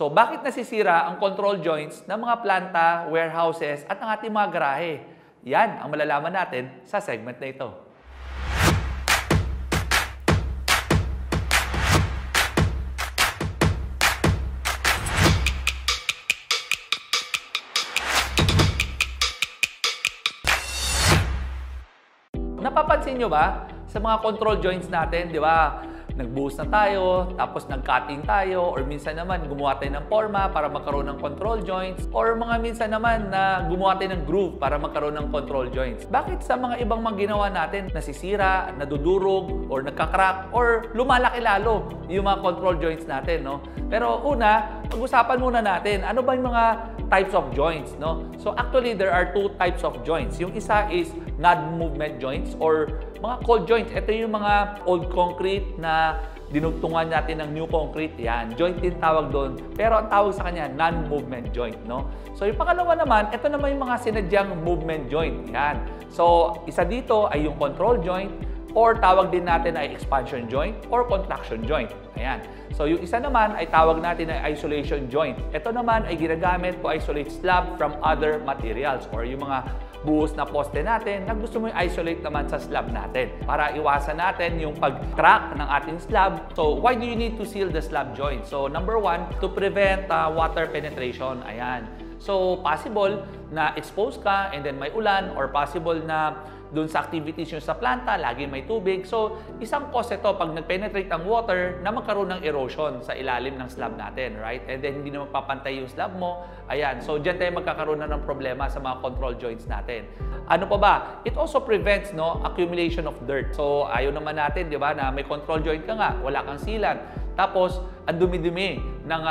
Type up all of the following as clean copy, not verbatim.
So, bakit nasisira ang control joints ng mga planta, warehouses, at ng ating mga garahe? Yan ang malalaman natin sa segment na ito. Napapansin nyo ba sa mga control joints natin, di ba? Nagbuhos na tayo, tapos nag-cutting tayo, or minsan naman gumawa tayo ng forma para magkaroon ng control joints, or mga minsan naman na gumawa tayo ng groove para magkaroon ng control joints. Bakit sa mga ibang mga ginawa natin nasisira, nadudurog, or nagka-crack, or lumalaki lalo yung mga control joints natin, no? Pero una, pag-usapan muna natin, ano ba yung mga types of joints, no? So actually, there are two types of joints. Yung isa is non-movement joints or mga cold joints. Ito yung mga old concrete na dinugtungan natin ng new concrete. Yan, joint din tawag doon. Pero ang tawag sa kanya, non-movement joint, no? So yung pangalawa naman, ito naman yung mga sinadyang movement joint. Yan. So isa dito ay yung control joint, or tawag din natin ay expansion joint or contraction joint. Ayan. So yung isa naman ay tawag natin ay isolation joint. Ito naman ay ginagamit to isolate slab from other materials, or yung mga buhos na poste natin na gusto mo i-isolate naman sa slab natin para iwasan natin yung pag-crack ng ating slab. So why do you need to seal the slab joint? So number one, to prevent water penetration. Ayan. So possible na exposed ka and then may ulan, or possible na doon sa activities nyo sa planta, lagi may tubig. So, isang cause ito pag nag-penetrate ang water na magkaroon ng erosion sa ilalim ng slab natin, right? And then, hindi na magpapantay yung slab mo. Ayan. So, dyan tayo magkakaroon na ng problema sa mga control joints natin. Ano pa ba? It also prevents, no, accumulation of dirt. So, ayaw naman natin, di ba, na may control joint ka nga, wala kang sealant. Tapos, ang dumi-dumi ng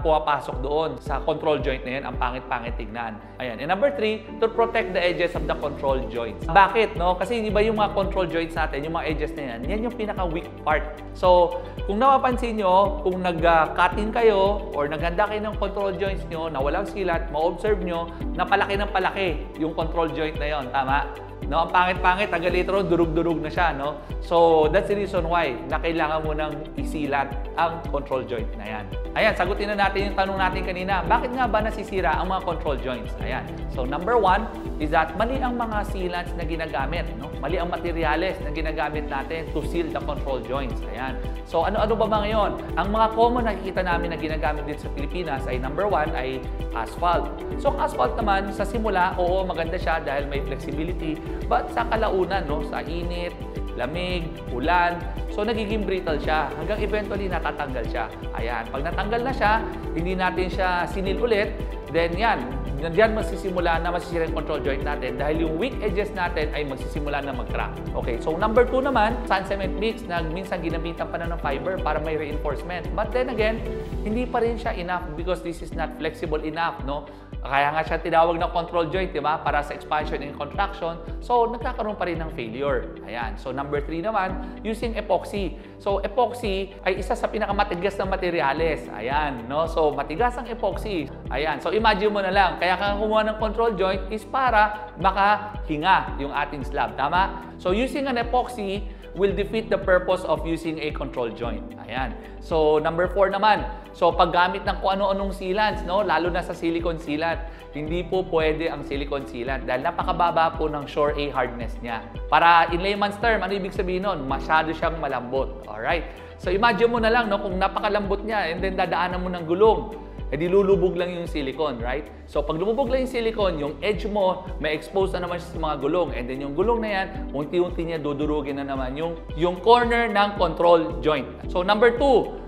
pumapasok doon sa control joint na yan, ang pangit-pangit tignan. Ayan. And number three, to protect the edges of the control joints. Bakit, no? Kasi di ba yung mga control joints natin, yung mga edges na yan, yan yung pinaka-weak part. So, kung napapansin nyo, kung nag-cutting kayo or naghanda kayo ng control joints nyo na walang sealant, ma-observe nyo na palaki ng palaki yung control joint na yon, tama? No, ang pangit-pangit, taga later on, durug-durug na siya, no? So, that's the reason why na kailangan mo nang isilat ang control joint na yan. Ayan, sagutin na natin yung tanong natin kanina. Bakit nga ba nasisira ang mga control joints? Ayan. So, number one is that mali ang mga sealants na ginagamit, no? Mali ang materyales na ginagamit natin to seal the control joints. Ayan. So, ano-ano ba ngayon? Ang mga common nakikita namin na ginagamit din sa Pilipinas ay number one ay asphalt. So, ang asphalt naman, sa simula, oo, maganda siya dahil may flexibility. But sa kalaunan, no, sa init, lamig, ulan, so nagiging brittle siya hanggang eventually natatanggal siya. Ayan, pag natanggal na siya, hindi natin siya sinil ulit, then yan, diyan magsisimula na masisira yung control joint natin dahil yung weak edges natin ay magsisimula na mag-crack. Okay, so number two naman, sand cement mix na minsan ginamitan pa na ng fiber para may reinforcement. But then again, hindi pa rin siya enough because this is not flexible enough, no? Kaya nga siya tinawag na control joint, di ba? Para sa expansion and contraction. So, nagkakaroon pa rin ng failure. Ayan. So, number three naman, using epoxy. So, epoxy ay isa sa pinakamatigas na materyales. Ayan, no? So, matigas ang epoxy. Ayan. So, imagine mo na lang. Kaya kang kumuha ng control joint is para makahinga yung ating slab. Tama? So, using an epoxy will defeat the purpose of using a control joint. Ayan. So, number 4 naman. So, paggamit ng kung ano-anong sealants, no? Lalo na sa silicone sealant, hindi po pwede ang silicone sealant dahil napakababa po ng Shore A hardness niya. Para in layman's term, ano ibig sabihin nun? Masyado siyang malambot. Alright? So, imagine mo na lang, no? Kung napakalambot niya and then dadaanan mo ng gulong, edi lulubog lang yung silicone, right? So, pag lumubog lang yung silicone, yung edge mo, may expose na naman siya sa mga gulong. And then yung gulong na yan, unti-unti niya dudurugin na naman yung corner ng control joint. So, number 2,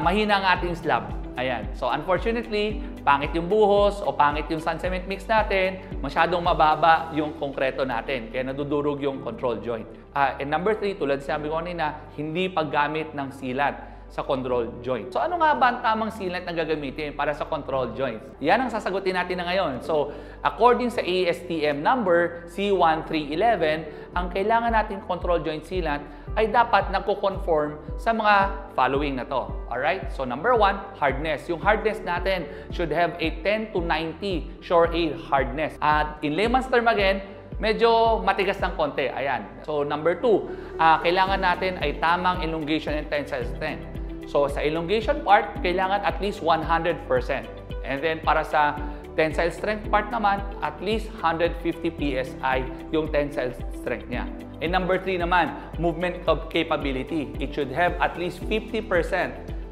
mahina ang ating slab. Ayan. So, unfortunately, pangit yung buhos o pangit yung sand cement mix natin, masyadong mababa yung konkreto natin. Kaya nadudurog yung control joint. And number 3, tulad sabi ko kanina, hindi paggamit ng sealant sa control joint. So, ano nga ba ang tamang sealant na gagamitin para sa control joints? Yan ang sasagutin natin na ngayon. So, according sa ASTM number C1311, ang kailangan nating control joint sealant ay dapat nagko-conform sa mga following na to. Alright? So, number 1, hardness. Yung hardness natin should have a 10 to 90 Shore A hardness. At in layman's term again, medyo matigas ng konti. Ayan. So, number 2, kailangan natin ay tamang elongation and tensile strength. So sa elongation part, kailangan at least 100%. And then para sa tensile strength part naman, at least 150 PSI yung tensile strength niya. And number 3 naman, movement capability. It should have at least 50%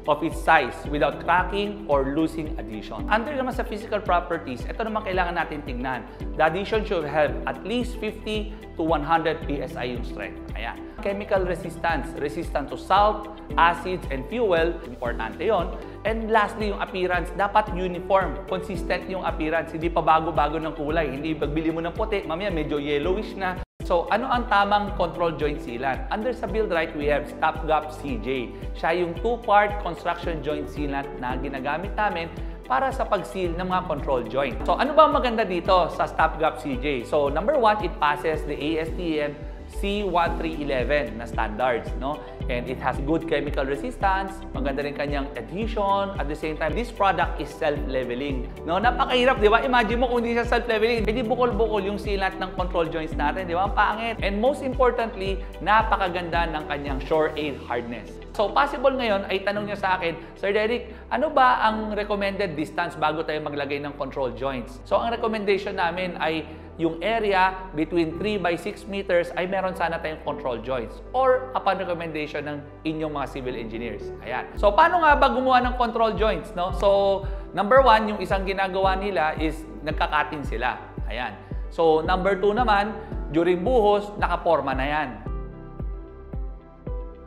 of its size without cracking or losing adhesion. Under naman sa physical properties, ito naman kailangan natin tingnan. The adhesion should have at least 50 to 100 PSI yung strength. Ayan. Chemical resistance, resistant to salt, acids, and fuel, importante yon. And lastly, yung appearance, dapat uniform, consistent yung appearance, hindi pa bago-bago ng kulay. Hindi pagbili mo ng puti, mamaya medyo yellowish na. So, ano ang tamang control joint sealant? Under sa Build-Right, we have Stop-Gap CJ. Siya yung 2-part construction joint sealant na ginagamit namin para sa pag-seal ng mga control joint. So, ano ba ang maganda dito sa Stop-Gap CJ? So, number 1, it passes the ASTM C1311 na standards, no? And it has good chemical resistance, maganda rin kanyang adhesion. At the same time, this product is self-leveling, no? Napakahirap, di ba? Imagine mo kung hindi siya self-leveling, hindi bukol-bukol yung sealant ng control joints natin, di ba? Ang pangit. And most importantly, napakaganda ng kanyang Sure-Aid hardness. So, possible ngayon ay tanong niya sa akin, Sir Derek, ano ba ang recommended distance bago tayo maglagay ng control joints? So, ang recommendation namin ay yung area between 3 by 6 meters ay meron sana tayong control joints or upon recommendation ng inyong mga civil engineers. Ayan. So, paano nga ba gumawa ng control joints, no? So, number 1, yung isang ginagawa nila is nagkakatin sila. Ayan. So, number 2 naman, during buhos, nakaporma na yan.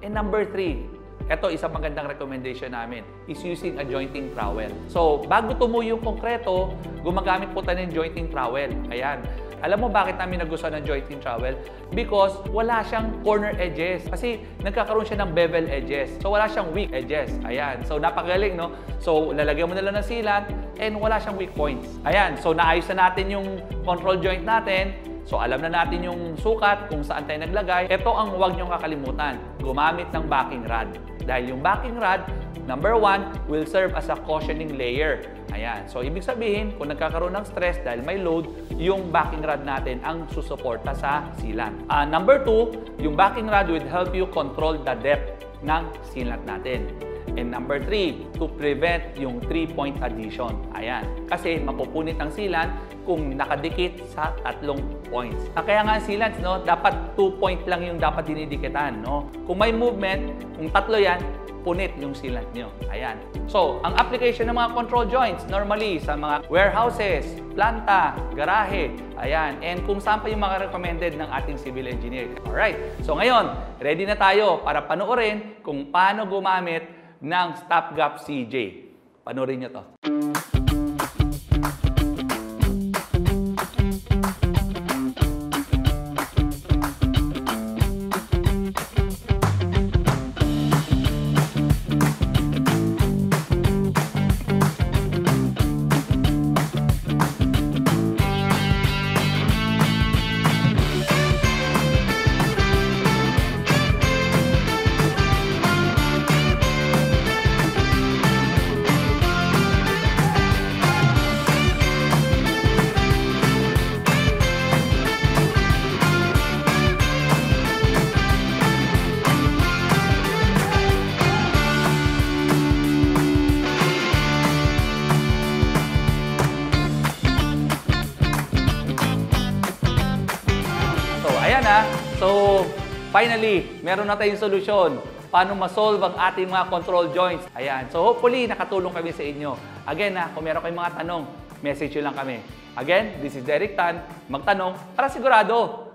And number 3, ito, isang magandang recommendation namin is using a jointing trowel. So, bago tumuyo yung konkreto, gumagamit po tayo ng jointing trowel. Ayan. Alam mo bakit namin nagustuhan ng jointing trowel? Because wala siyang corner edges. Kasi nagkakaroon siya ng bevel edges. So, wala siyang weak edges. Ayan. So, napakagaling, no? So, lalagyan mo na lang ng sealant and wala siyang weak points. Ayan. So, naayos na natin yung control joint natin. So, alam na natin yung sukat, kung saan tayo naglagay. Ito ang huwag niyong kakalimutan. Gumamit ng backing rod. Dahil yung backing rod, number 1, will serve as a cushioning layer. Ayan. So, ibig sabihin, kung nagkakaroon ng stress dahil may load, yung backing rod natin ang susuporta sa sealant. Number 2, yung backing rod will help you control the depth ng sealant natin. And number 3, to prevent yung 3-point adhesion. Ayan. Kasi mapupunit ang sealant kung nakadikit sa 3 points. Kaya nga ang sealants, no, dapat 2-point lang yung dapat dinidikitan, no? Kung may movement, kung 3 yan, punit yung sealant nyo. Ayan. So, ang application ng mga control joints, normally sa mga warehouses, planta, garahe, ayan. And kung saan pa yung mga recommended ng ating civil engineer. Alright. So, ngayon, ready na tayo para panoorin kung paano gumamit ng Stop-Gap CJ. Panoorin nyo to. So, finally, meron na tayong solusyon paano ma-solve ang ating mga control joints. Ayan. So, hopefully, nakatulong kami sa inyo. Again, kung meron kayong mga tanong, message nyo lang kami. Again, this is Derek Tan. Magtanong para sigurado.